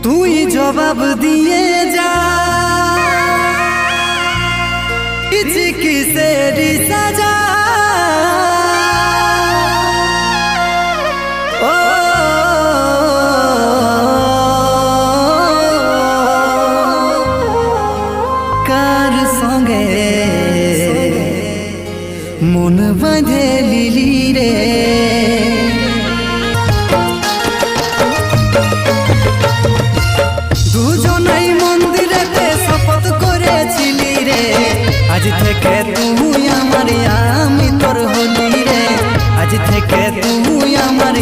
তুই জবাব দিয়ে যা কিসের সাজা ও কার সঙ্গে মন বাঁধে লিলি রে দুজনাই মন্দিরেতে শপথ করেছিলি রে আজ থেকে তুই আমার আমি তোর হলি রে আজ থেকে তুই আমার